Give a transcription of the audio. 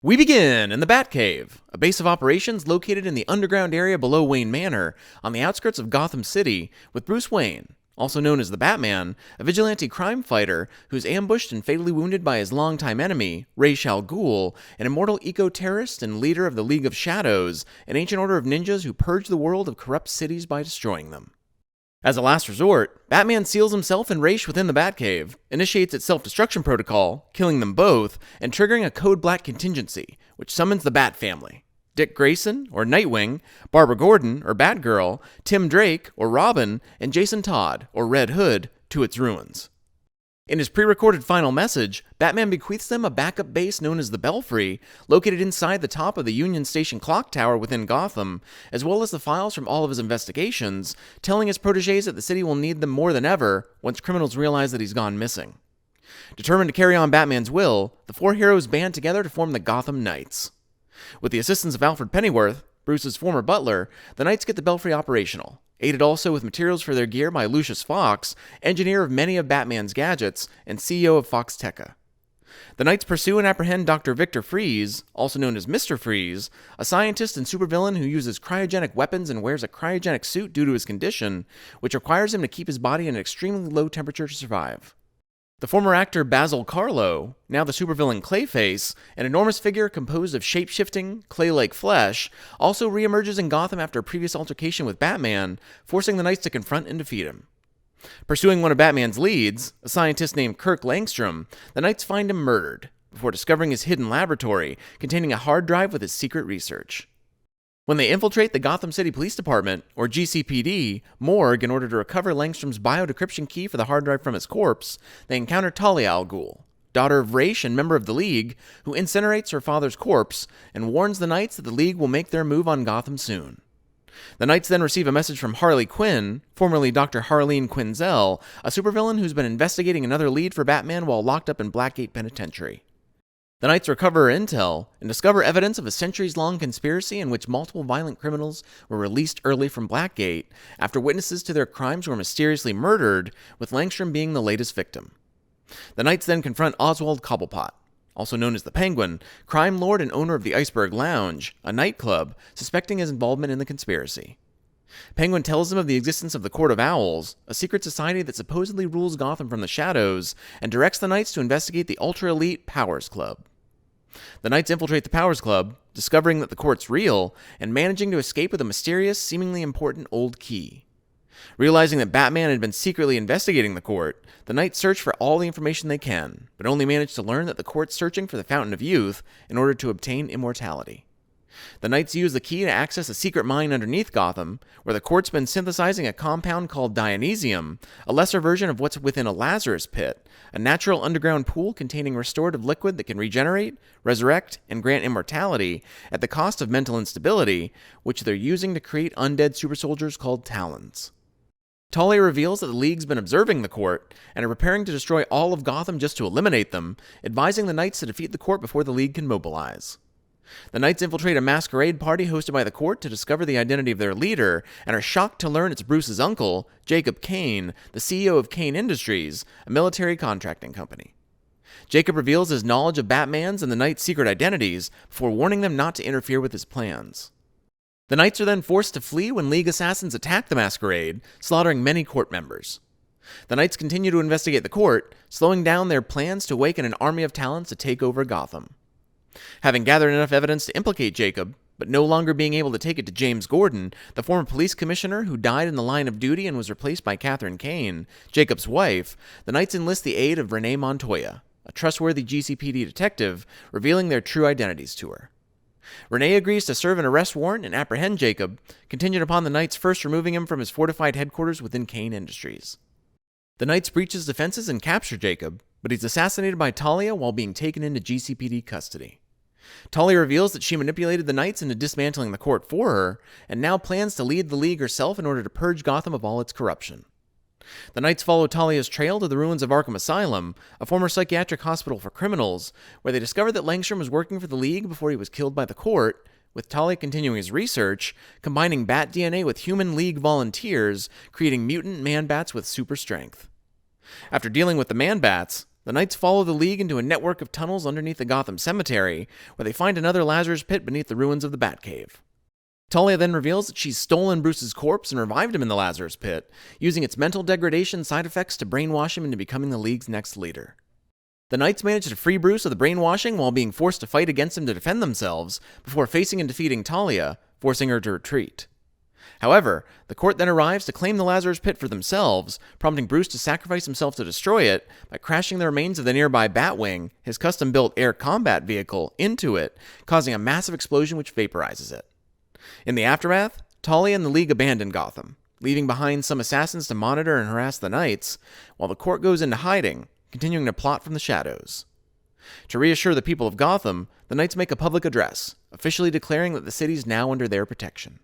We begin in the Batcave, a base of operations located in the underground area below Wayne Manor, on the outskirts of Gotham City, with Bruce Wayne, also known as the Batman, a vigilante crime fighter who's ambushed and fatally wounded by his longtime enemy, Ra's al Ghul, an immortal eco-terrorist and leader of the League of Shadows, an ancient order of ninjas who purge the world of corrupt cities by destroying them. As a last resort, Batman seals himself and Ra's within the Batcave, initiates its self-destruction protocol, killing them both, and triggering a Code Black contingency, which summons the Bat family. Dick Grayson, or Nightwing, Barbara Gordon, or Batgirl, Tim Drake, or Robin, and Jason Todd, or Red Hood, to its ruins. In his pre-recorded final message, Batman bequeaths them a backup base known as the Belfry, located inside the top of the Union Station clock tower within Gotham, as well as the files from all of his investigations, telling his protégés that the city will need them more than ever once criminals realize that he's gone missing. Determined to carry on Batman's will, the four heroes band together to form the Gotham Knights. With the assistance of Alfred Pennyworth, Bruce's former butler, the Knights get the Belfry operational, aided also with materials for their gear by Lucius Fox, engineer of many of Batman's gadgets and CEO of Foxteca. The Knights pursue and apprehend Dr. Victor Freeze, also known as Mr. Freeze, a scientist and supervillain who uses cryogenic weapons and wears a cryogenic suit due to his condition, which requires him to keep his body at an extremely low temperature to survive. The former actor Basil Karlo, now the supervillain Clayface, an enormous figure composed of shape-shifting, clay-like flesh, also reemerges in Gotham after a previous altercation with Batman, forcing the Knights to confront and defeat him. Pursuing one of Batman's leads, a scientist named Kirk Langstrom, the Knights find him murdered, before discovering his hidden laboratory containing a hard drive with his secret research. When they infiltrate the Gotham City Police Department, or GCPD, morgue in order to recover Langstrom's biodecryption key for the hard drive from his corpse, they encounter Talia al Ghul, daughter of Ra's and member of the League, who incinerates her father's corpse and warns the Knights that the League will make their move on Gotham soon. The Knights then receive a message from Harley Quinn, formerly Dr. Harleen Quinzel, a supervillain who's been investigating another lead for Batman while locked up in Blackgate Penitentiary. The Knights recover her intel and discover evidence of a centuries-long conspiracy in which multiple violent criminals were released early from Blackgate after witnesses to their crimes were mysteriously murdered, with Langstrom being the latest victim. The Knights then confront Oswald Cobblepot, also known as the Penguin, crime lord and owner of the Iceberg Lounge, a nightclub, suspecting his involvement in the conspiracy. Penguin tells them of the existence of the Court of Owls, a secret society that supposedly rules Gotham from the shadows, and directs the Knights to investigate the ultra-elite Powers Club. The Knights infiltrate the Powers Club, discovering that the court's real, and managing to escape with a mysterious, seemingly important old key. Realizing that Batman had been secretly investigating the court, the Knights search for all the information they can, but only manage to learn that the court's searching for the Fountain of Youth in order to obtain immortality. The Knights use the key to access a secret mine underneath Gotham, where the court's been synthesizing a compound called Dionysium, a lesser version of what's within a Lazarus pit, a natural underground pool containing restorative liquid that can regenerate, resurrect, and grant immortality at the cost of mental instability, which they're using to create undead supersoldiers called Talons. Talia reveals that the League's been observing the court and are preparing to destroy all of Gotham just to eliminate them, advising the Knights to defeat the court before the League can mobilize. The Knights infiltrate a masquerade party hosted by the court to discover the identity of their leader, and are shocked to learn it's Bruce's uncle, Jacob Kane, the CEO of Kane Industries, a military contracting company. Jacob reveals his knowledge of Batman's and the Knights' secret identities before warning them not to interfere with his plans. The Knights are then forced to flee when League assassins attack the masquerade, slaughtering many court members. The Knights continue to investigate the court, slowing down their plans to awaken an army of Talons to take over Gotham. Having gathered enough evidence to implicate Jacob, but no longer being able to take it to James Gordon, the former police commissioner who died in the line of duty and was replaced by Catherine Kane, Jacob's wife, the Knights enlist the aid of Renee Montoya, a trustworthy GCPD detective, revealing their true identities to her. Renee agrees to serve an arrest warrant and apprehend Jacob, contingent upon the Knights first removing him from his fortified headquarters within Kane Industries. The Knights breach his defenses and capture Jacob, but he's assassinated by Talia while being taken into GCPD custody. Talia reveals that she manipulated the Knights into dismantling the court for her, and now plans to lead the League herself in order to purge Gotham of all its corruption. The Knights follow Talia's trail to the ruins of Arkham Asylum, a former psychiatric hospital for criminals, where they discover that Langstrom was working for the League before he was killed by the court, with Talia continuing his research, combining bat DNA with human League volunteers, creating mutant man-bats with super strength. After dealing with the man-bats, the Knights follow the League into a network of tunnels underneath the Gotham Cemetery, where they find another Lazarus Pit beneath the ruins of the Batcave. Talia then reveals that she's stolen Bruce's corpse and revived him in the Lazarus Pit, using its mental degradation side effects to brainwash him into becoming the League's next leader. The Knights manage to free Bruce of the brainwashing while being forced to fight against him to defend themselves, before facing and defeating Talia, forcing her to retreat. However, the court then arrives to claim the Lazarus Pit for themselves, prompting Bruce to sacrifice himself to destroy it by crashing the remains of the nearby Batwing, his custom-built air combat vehicle, into it, causing a massive explosion which vaporizes it. In the aftermath, Talia and the League abandon Gotham, leaving behind some assassins to monitor and harass the Knights, while the court goes into hiding, continuing to plot from the shadows. To reassure the people of Gotham, the Knights make a public address, officially declaring that the city is now under their protection.